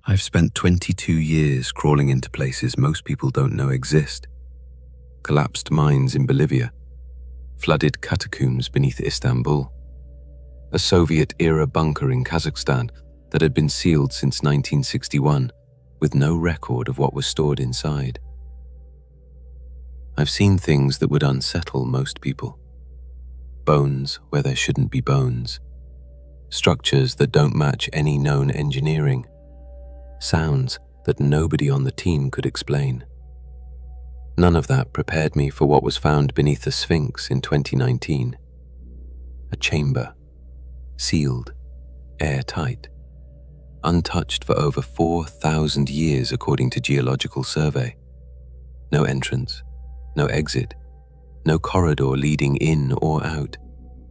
I've spent 22 years crawling into places most people don't know exist. Collapsed mines in Bolivia, flooded catacombs beneath Istanbul, a Soviet-era bunker in Kazakhstan that had been sealed since 1961 with no record of what was stored inside. I've seen things that would unsettle most people. Bones where there shouldn't be bones. Structures that don't match any known engineering. Sounds that nobody on the team could explain. None of that prepared me for what was found beneath the Sphinx in 2019. A chamber, sealed, airtight, untouched for over 4,000 years according to geological survey. No entrance, no exit, no corridor leading in or out,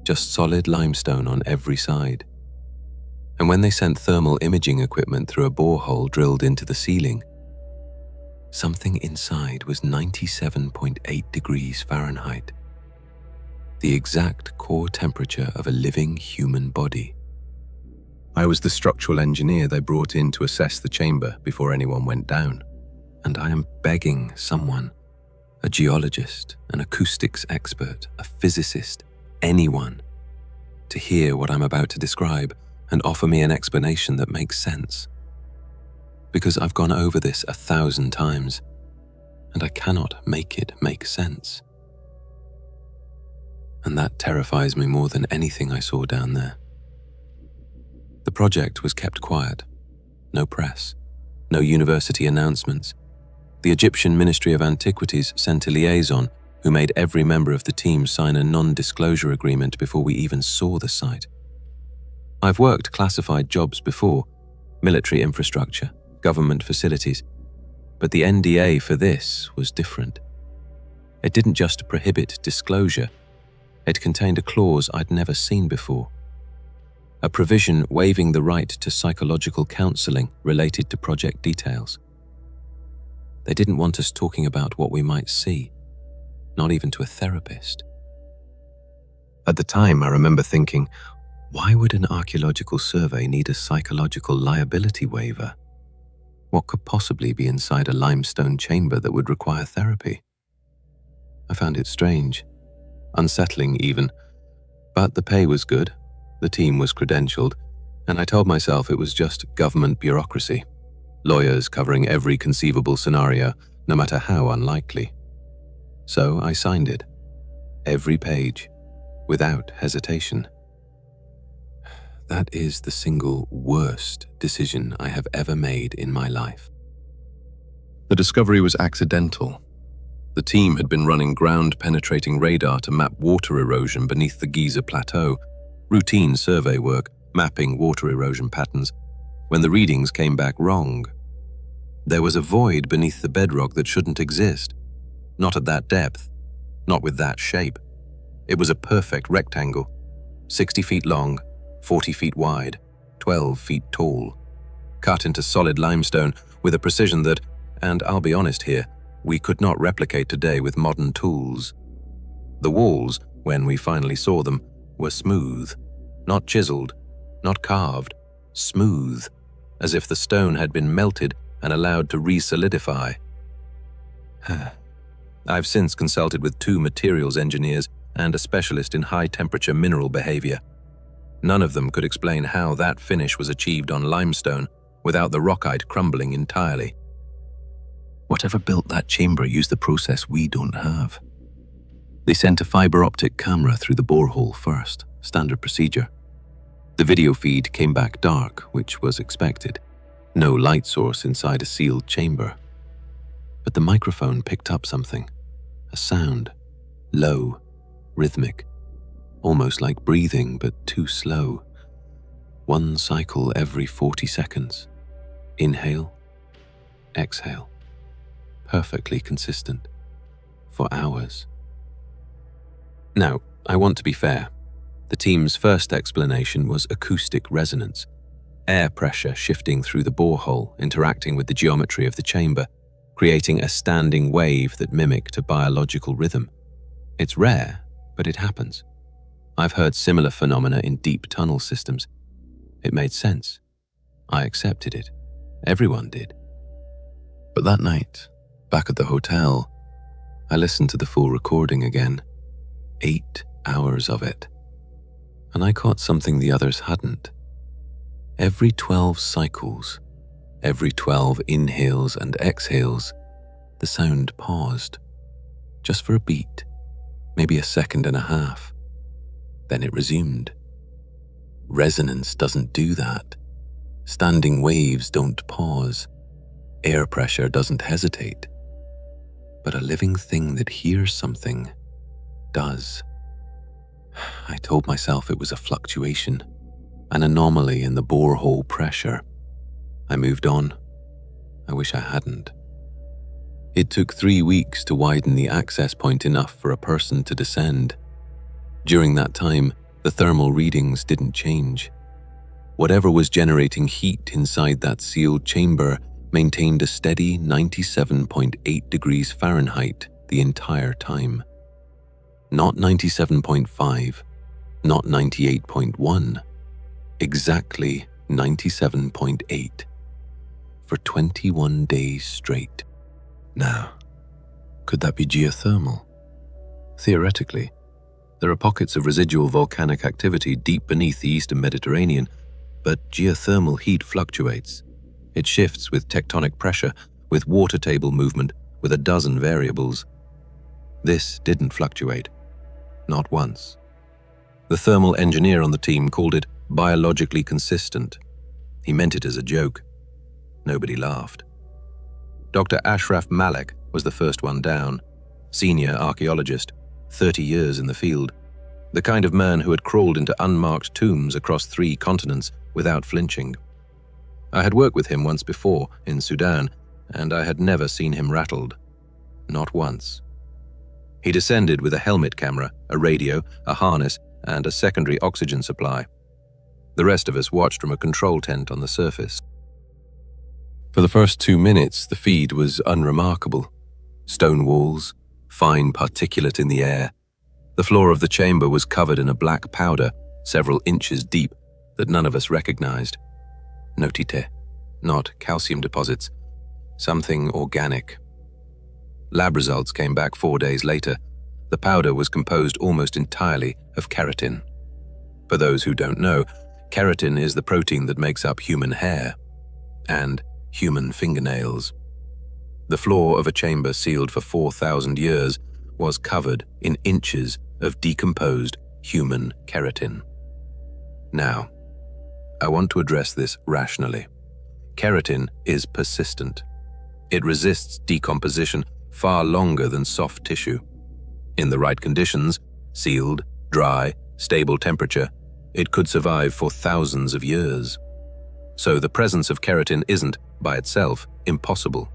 just solid limestone on every side. And when they sent thermal imaging equipment through a borehole drilled into the ceiling, something inside was 97.8 degrees Fahrenheit, the exact core temperature of a living human body. I was the structural engineer they brought in to assess the chamber before anyone went down, and I am begging someone, a geologist, an acoustics expert, a physicist, anyone, to hear what I'm about to describe and offer me an explanation that makes sense. Because I've gone over this 1,000 times, and I cannot make it make sense. And that terrifies me more than anything I saw down there. The project was kept quiet. No press, no university announcements. The Egyptian Ministry of Antiquities sent a liaison who made every member of the team sign a non-disclosure agreement before we even saw the site. I've worked classified jobs before, military infrastructure, government facilities, but the NDA for this was different. It didn't just prohibit disclosure, it contained a clause I'd never seen before. A provision waiving the right to psychological counseling related to project details. They didn't want us talking about what we might see, not even to a therapist. At the time, I remember thinking, why would an archaeological survey need a psychological liability waiver? What could possibly be inside a limestone chamber that would require therapy? I found it strange, unsettling even, but the pay was good, the team was credentialed, and I told myself it was just government bureaucracy, lawyers covering every conceivable scenario, no matter how unlikely. So I signed it, every page, without hesitation. That is the single worst decision I have ever made in my life. The discovery was accidental. The team had been running ground-penetrating radar to map water erosion beneath the Giza plateau, routine survey work, mapping water erosion patterns, when the readings came back wrong. There was a void beneath the bedrock that shouldn't exist. Not at that depth, not with that shape. It was a perfect rectangle, 60 feet long, 40 feet wide, 12 feet tall, cut into solid limestone with a precision that, and I'll be honest here, we could not replicate today with modern tools. The walls, when we finally saw them, were smooth, not chiseled, not carved, smooth, as if the stone had been melted and allowed to re-solidify. I've since consulted with 2 materials engineers and a specialist in high-temperature mineral behavior. None of them could explain how that finish was achieved on limestone without the rockite crumbling entirely. Whatever built that chamber used the process we don't have. They sent a fiber optic camera through the borehole first, standard procedure. The video feed came back dark, which was expected. No light source inside a sealed chamber. But the microphone picked up something. A sound. Low. Rhythmic. Almost like breathing, but too slow. 1 cycle every 40 seconds. Inhale. Exhale. Perfectly consistent. For hours. Now, I want to be fair. The team's first explanation was acoustic resonance. Air pressure shifting through the borehole, interacting with the geometry of the chamber, creating a standing wave that mimicked a biological rhythm. It's rare, but it happens. I've heard similar phenomena in deep tunnel systems. It made sense. I accepted it. Everyone did. But that night, back at the hotel, I listened to the full recording again. 8 hours of it. And I caught something the others hadn't. Every 12 cycles, every 12 inhales and exhales, the sound paused. Just for a beat, maybe a second and a half. Then it resumed. Resonance doesn't do that. Standing waves don't pause. Air pressure doesn't hesitate. But a living thing that hears something does. I told myself it was a fluctuation, an anomaly in the borehole pressure. I moved on. I wish I hadn't. It took 3 weeks to widen the access point enough for a person to descend. During that time, the thermal readings didn't change. Whatever was generating heat inside that sealed chamber maintained a steady 97.8 degrees Fahrenheit the entire time. Not 97.5, not 98.1, exactly 97.8 for 21 days straight. Now, could that be geothermal? Theoretically, there are pockets of residual volcanic activity deep beneath the eastern Mediterranean, but geothermal heat fluctuates. It shifts with tectonic pressure, with water table movement, with a dozen variables. This didn't fluctuate. Not once. The thermal engineer on the team called it biologically consistent. He meant it as a joke. Nobody laughed. Dr. Ashraf Malik was the first one down, senior archaeologist, 30 years in the field, the kind of man who had crawled into unmarked tombs across 3 continents without flinching. I had worked with him once before in Sudan, and I had never seen him rattled. Not once. He descended with a helmet camera, a radio, a harness, and a secondary oxygen supply. The rest of us watched from a control tent on the surface. For the first 2 minutes, the feed was unremarkable. Stone walls, fine particulate in the air. The floor of the chamber was covered in a black powder, several inches deep, that none of us recognized. Notite, not calcium deposits, something organic. Lab results came back 4 days later. The powder was composed almost entirely of keratin. For those who don't know, keratin is the protein that makes up human hair and human fingernails. The floor of a chamber sealed for 4,000 years was covered in inches of decomposed human keratin. Now, I want to address this rationally. Keratin is persistent. It resists decomposition far longer than soft tissue. In the right conditions, sealed, dry, stable temperature, it could survive for thousands of years. So the presence of keratin isn't, by itself, impossible.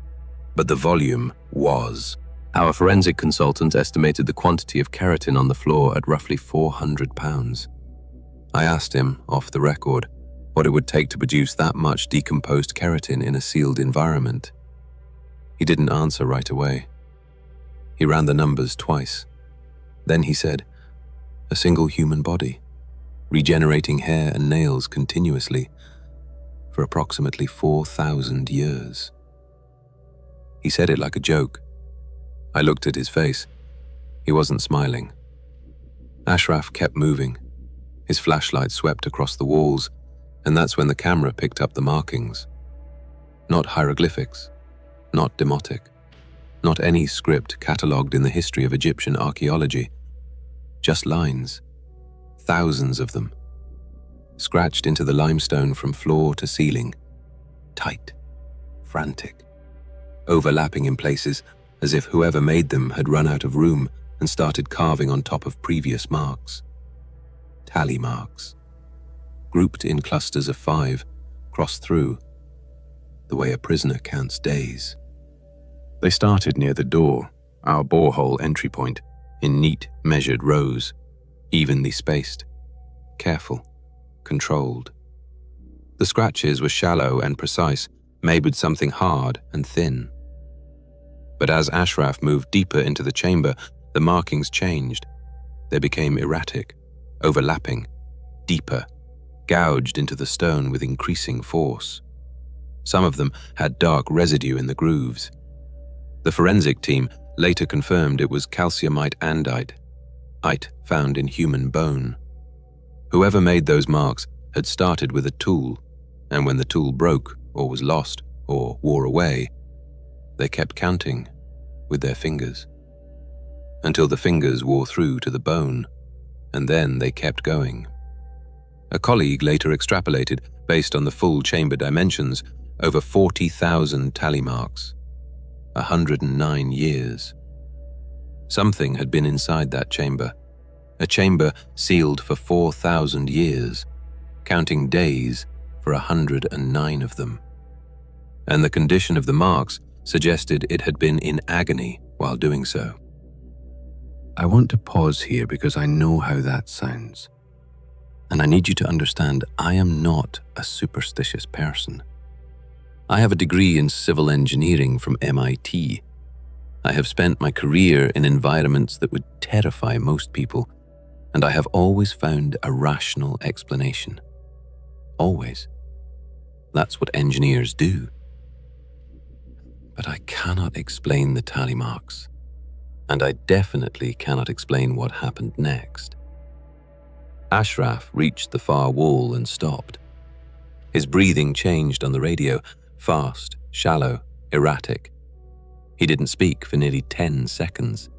But the volume was. Our forensic consultant estimated the quantity of keratin on the floor at roughly 400 pounds. I asked him, off the record, what it would take to produce that much decomposed keratin in a sealed environment. He didn't answer right away. He ran the numbers twice. Then he said, a single human body, regenerating hair and nails continuously for approximately 4,000 years. He said it like a joke. I looked at his face. He wasn't smiling. Ashraf kept moving. His flashlight swept across the walls, and that's when the camera picked up the markings. Not hieroglyphics, not demotic, not any script catalogued in the history of Egyptian archaeology. Just lines, thousands of them, scratched into the limestone from floor to ceiling, tight, frantic, overlapping in places as if whoever made them had run out of room and started carving on top of previous marks. Tally marks, grouped in clusters of 5, crossed through, the way a prisoner counts days. They started near the door, our borehole entry point, in neat, measured rows, evenly spaced, careful, controlled. The scratches were shallow and precise, made with something hard and thin. But as Ashraf moved deeper into the chamber, the markings changed. They became erratic, overlapping, deeper, gouged into the stone with increasing force. Some of them had dark residue in the grooves. The forensic team later confirmed it was calciumite andite, ite found in human bone. Whoever made those marks had started with a tool, and when the tool broke or was lost or wore away, they kept counting with their fingers until the fingers wore through to the bone, and then they kept going. A colleague later extrapolated, based on the full chamber dimensions, over 40,000 tally marks, 109 years. Something had been inside that chamber, a chamber sealed for 4,000 years, counting days for 109 of them. And the condition of the marks suggested it had been in agony while doing so. I want to pause here because I know how that sounds. And I need you to understand I am not a superstitious person. I have a degree in civil engineering from MIT. I have spent my career in environments that would terrify most people, and I have always found a rational explanation. Always. That's what engineers do. But I cannot explain the tally marks, and I definitely cannot explain what happened next. Ashraf reached the far wall and stopped. His breathing changed on the radio, fast, shallow, erratic. He didn't speak for nearly 10 seconds.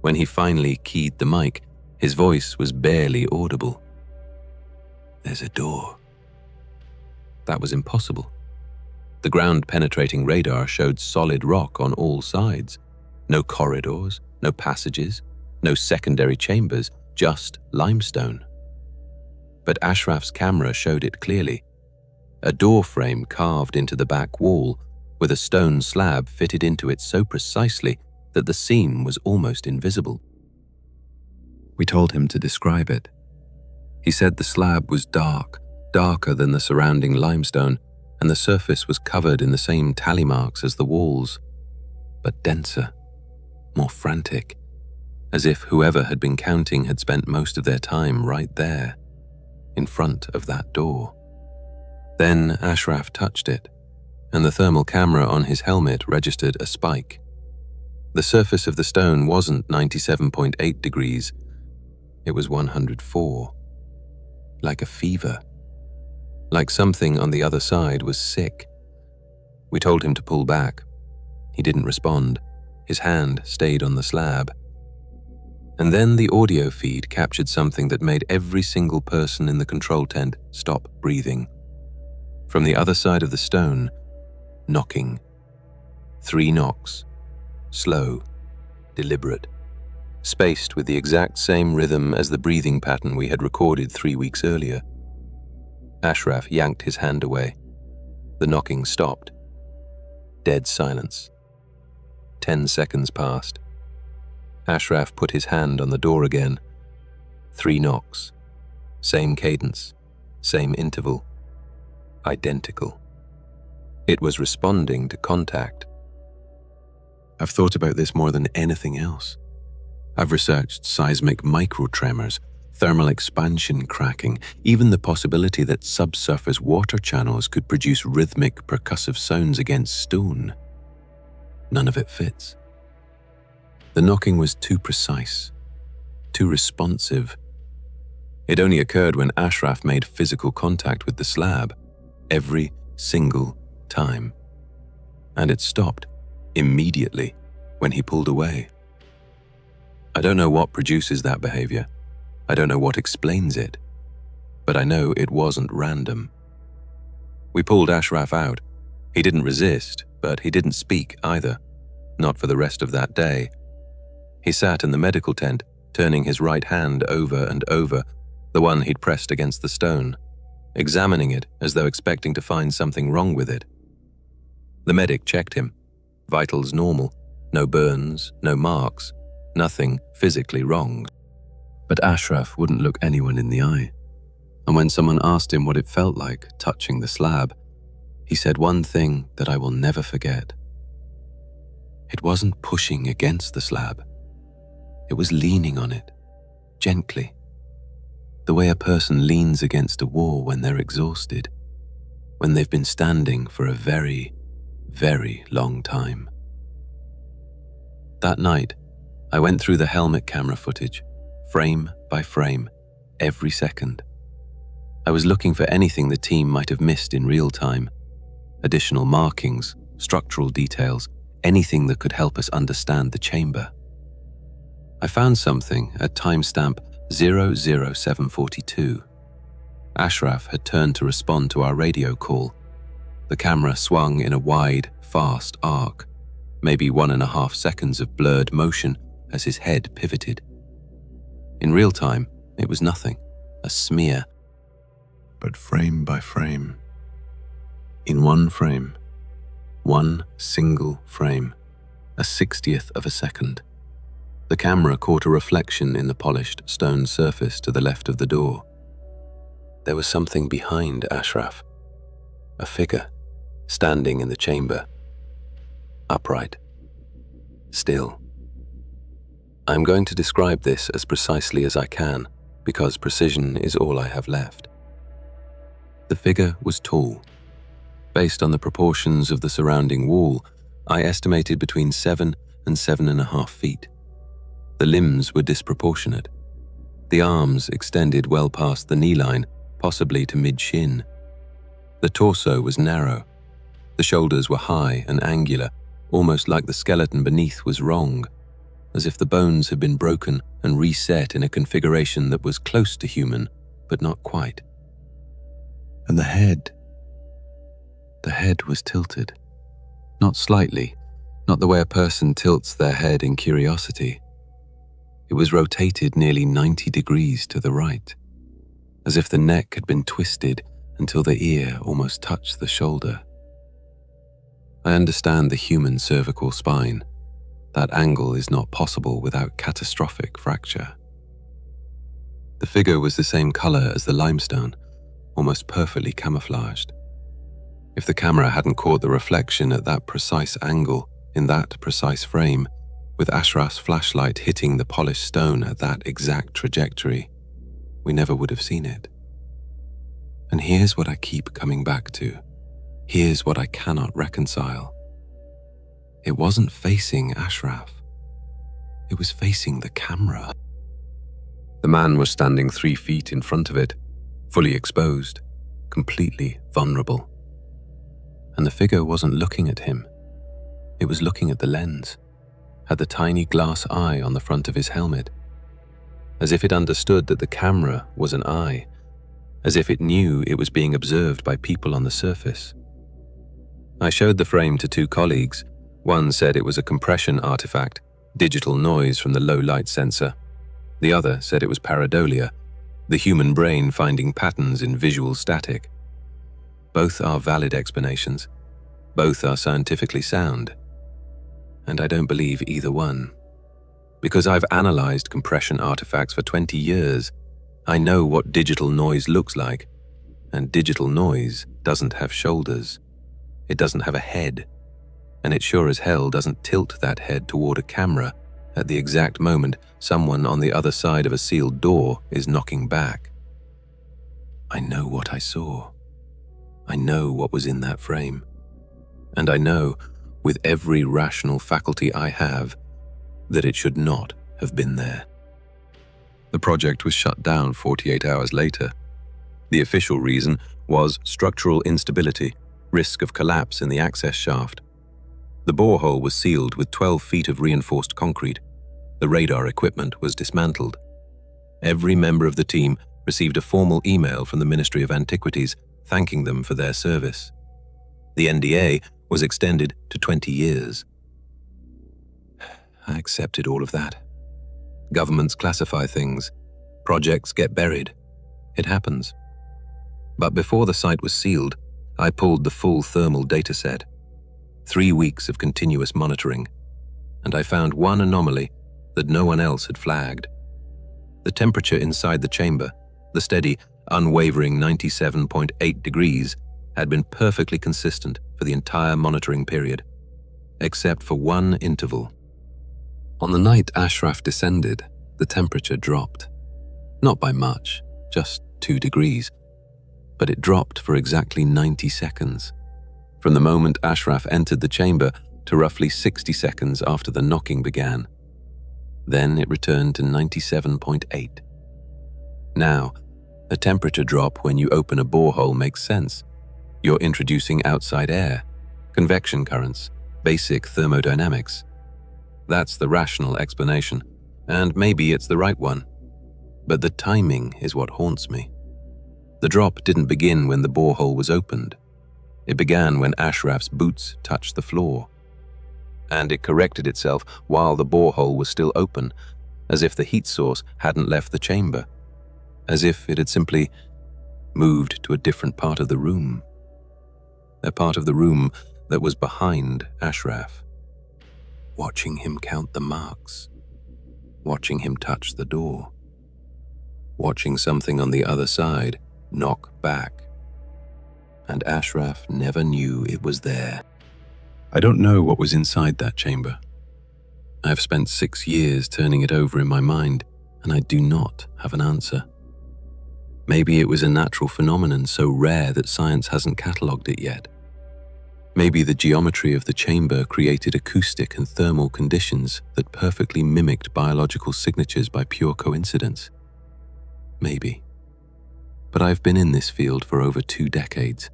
When he finally keyed the mic, his voice was barely audible. There's a door. That was impossible. The ground-penetrating radar showed solid rock on all sides. No corridors, no passages, no secondary chambers, just limestone. But Ashraf's camera showed it clearly. A door frame carved into the back wall, with a stone slab fitted into it so precisely that the seam was almost invisible. We told him to describe it. He said the slab was dark, darker than the surrounding limestone, and the surface was covered in the same tally marks as the walls, but denser, more frantic, as if whoever had been counting had spent most of their time right there, in front of that door. Then Ashraf touched it, and the thermal camera on his helmet registered a spike. The surface of the stone wasn't 97.8 degrees, it was 104. Like a fever. Like something on the other side was sick. We told him to pull back. He didn't respond. His hand stayed on the slab. And then the audio feed captured something that made every single person in the control tent stop breathing. From the other side of the stone, knocking. 3 knocks. Slow, deliberate, spaced with the exact same rhythm as the breathing pattern we had recorded 3 weeks earlier. Ashraf yanked his hand away. The knocking stopped. Dead silence. 10 seconds passed. Ashraf put his hand on the door again. 3 knocks. Same cadence, same interval. Identical. It was responding to contact. I've thought about this more than anything else. I've researched seismic microtremors, thermal expansion cracking, even the possibility that subsurface water channels could produce rhythmic percussive sounds against stone. None of it fits. The knocking was too precise, too responsive. It only occurred when Ashraf made physical contact with the slab, every single time. And it stopped immediately when he pulled away. I don't know what produces that behavior. I don't know what explains it. But I know it wasn't random. We pulled Ashraf out. He didn't resist, but he didn't speak either. Not for the rest of that day. He sat in the medical tent, turning his right hand over and over, the one he'd pressed against the stone, examining it as though expecting to find something wrong with it. The medic checked him. Vitals normal, no burns, no marks, nothing physically wrong. But Ashraf wouldn't look anyone in the eye. And when someone asked him what it felt like touching the slab, he said one thing that I will never forget. It wasn't pushing against the slab. It was leaning on it, gently, the way a person leans against a wall when they're exhausted. when they've been standing for a very, very long time. That night, I went through the helmet camera footage, frame by frame, every second. I was looking for anything the team might have missed in real time, additional markings, structural details, anything that could help us understand the chamber. I found something at timestamp 00742. Ashraf had turned to respond to our radio call. The camera swung in a wide, fast arc, maybe 1.5 seconds of blurred motion as his head pivoted. In real time, it was nothing, a smear. But frame by frame, in one frame, one single frame, a 60th of a second, the camera caught a reflection in the polished stone surface to the left of the door. There was something behind Ashraf, a figure, standing in the chamber, upright, still. I'm going to describe this as precisely as I can, because precision is all I have left. The figure was tall. Based on the proportions of the surrounding wall, I estimated between 7 and 7.5 feet. The limbs were disproportionate. The arms extended well past the knee line, possibly to mid-shin. The torso was narrow. The shoulders were high and angular, almost like the skeleton beneath was wrong, as if the bones had been broken and reset in a configuration that was close to human, but not quite. And the head was tilted. Not slightly, not the way a person tilts their head in curiosity. It was rotated nearly 90 degrees to the right, as if the neck had been twisted until the ear almost touched the shoulder. I understand the human cervical spine. That angle is not possible without catastrophic fracture. The figure was the same color as the limestone, almost perfectly camouflaged. If the camera hadn't caught the reflection at that precise angle, in that precise frame, with Ashraf's flashlight hitting the polished stone at that exact trajectory, we never would have seen it. And here's what I keep coming back to. Here's what I cannot reconcile. It wasn't facing Ashraf. It was facing the camera. The man was standing 3 feet in front of it, fully exposed, completely vulnerable. And the figure wasn't looking at him. It was looking at the lens, at the tiny glass eye on the front of his helmet, as if it understood that the camera was an eye, as if it knew it was being observed by people on the surface. I showed the frame to 2 colleagues. One said it was a compression artifact, digital noise from the low-light sensor. The other said it was pareidolia, the human brain finding patterns in visual static. Both are valid explanations. Both are scientifically sound. And I don't believe either one. Because I've analyzed compression artifacts for 20 years, I know what digital noise looks like. And digital noise doesn't have shoulders. It doesn't have a head. And it sure as hell doesn't tilt that head toward a camera at the exact moment someone on the other side of a sealed door is knocking back. I know what I saw. I know what was in that frame. And I know, with every rational faculty I have, that it should not have been there. The project was shut down 48 hours later. The official reason was structural instability, risk of collapse in the access shaft. The borehole was sealed with 12 feet of reinforced concrete. The radar equipment was dismantled. Every member of the team received a formal email from the Ministry of Antiquities thanking them for their service. The NDA was extended to 20 years. I accepted all of that. Governments classify things. Projects get buried. It happens. But before the site was sealed, I pulled the full thermal dataset. 3 weeks of continuous monitoring, and I found one anomaly that no one else had flagged. The temperature inside the chamber, the steady, unwavering 97.8 degrees, had been perfectly consistent for the entire monitoring period, except for one interval. On the night Ashraf descended, the temperature dropped. Not by much, just 2 degrees. but it dropped for exactly 90 seconds, from the moment Ashraf entered the chamber to roughly 60 seconds after the knocking began. Then it returned to 97.8. Now, a temperature drop when you open a borehole makes sense. You're introducing outside air, convection currents, basic thermodynamics. That's the rational explanation, and maybe it's the right one. But the timing is what haunts me. The drop didn't begin when the borehole was opened. It began when Ashraf's boots touched the floor. And it corrected itself while the borehole was still open, as if the heat source hadn't left the chamber, as if it had simply moved to a different part of the room. A part of the room that was behind Ashraf. Watching him count the marks. Watching him touch the door. Watching something on the other side knock back. And Ashraf never knew it was there. I don't know what was inside that chamber. I have spent 6 years turning it over in my mind, and I do not have an answer. Maybe it was a natural phenomenon so rare that science hasn't catalogued it yet. Maybe the geometry of the chamber created acoustic and thermal conditions that perfectly mimicked biological signatures by pure coincidence. Maybe. But I've been in this field for over 2 decades.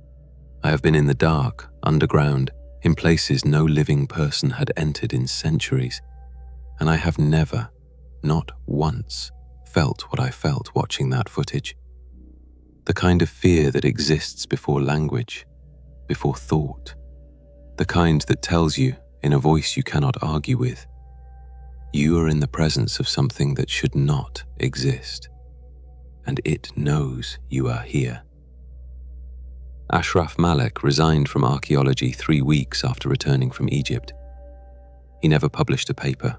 I have been in the dark, underground, in places no living person had entered in centuries, and I have never, not once, felt what I felt watching that footage. The kind of fear that exists before language, before thought. The kind that tells you, in a voice you cannot argue with, you are in the presence of something that should not exist, and it knows you are here. Ashraf Malik resigned from archaeology 3 weeks after returning from Egypt. He never published a paper.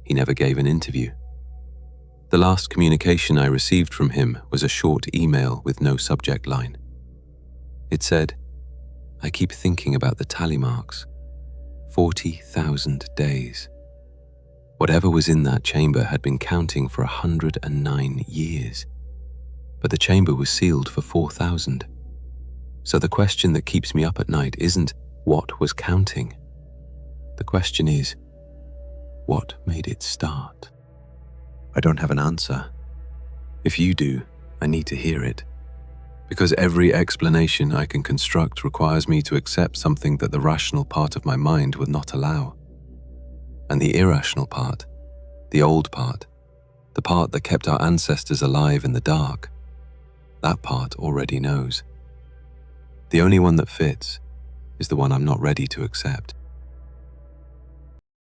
He never gave an interview. The last communication I received from him was a short email with no subject line. It said, "I keep thinking about the tally marks. 40,000 days. Whatever was in that chamber had been counting for 109 years. But the chamber was sealed for 4,000. So the question that keeps me up at night isn't what was counting. The question is, what made it start?" I don't have an answer. If you do, I need to hear it. Because every explanation I can construct requires me to accept something that the rational part of my mind would not allow. And the irrational part, the old part, the part that kept our ancestors alive in the dark, that part already knows. The only one that fits is the one I'm not ready to accept.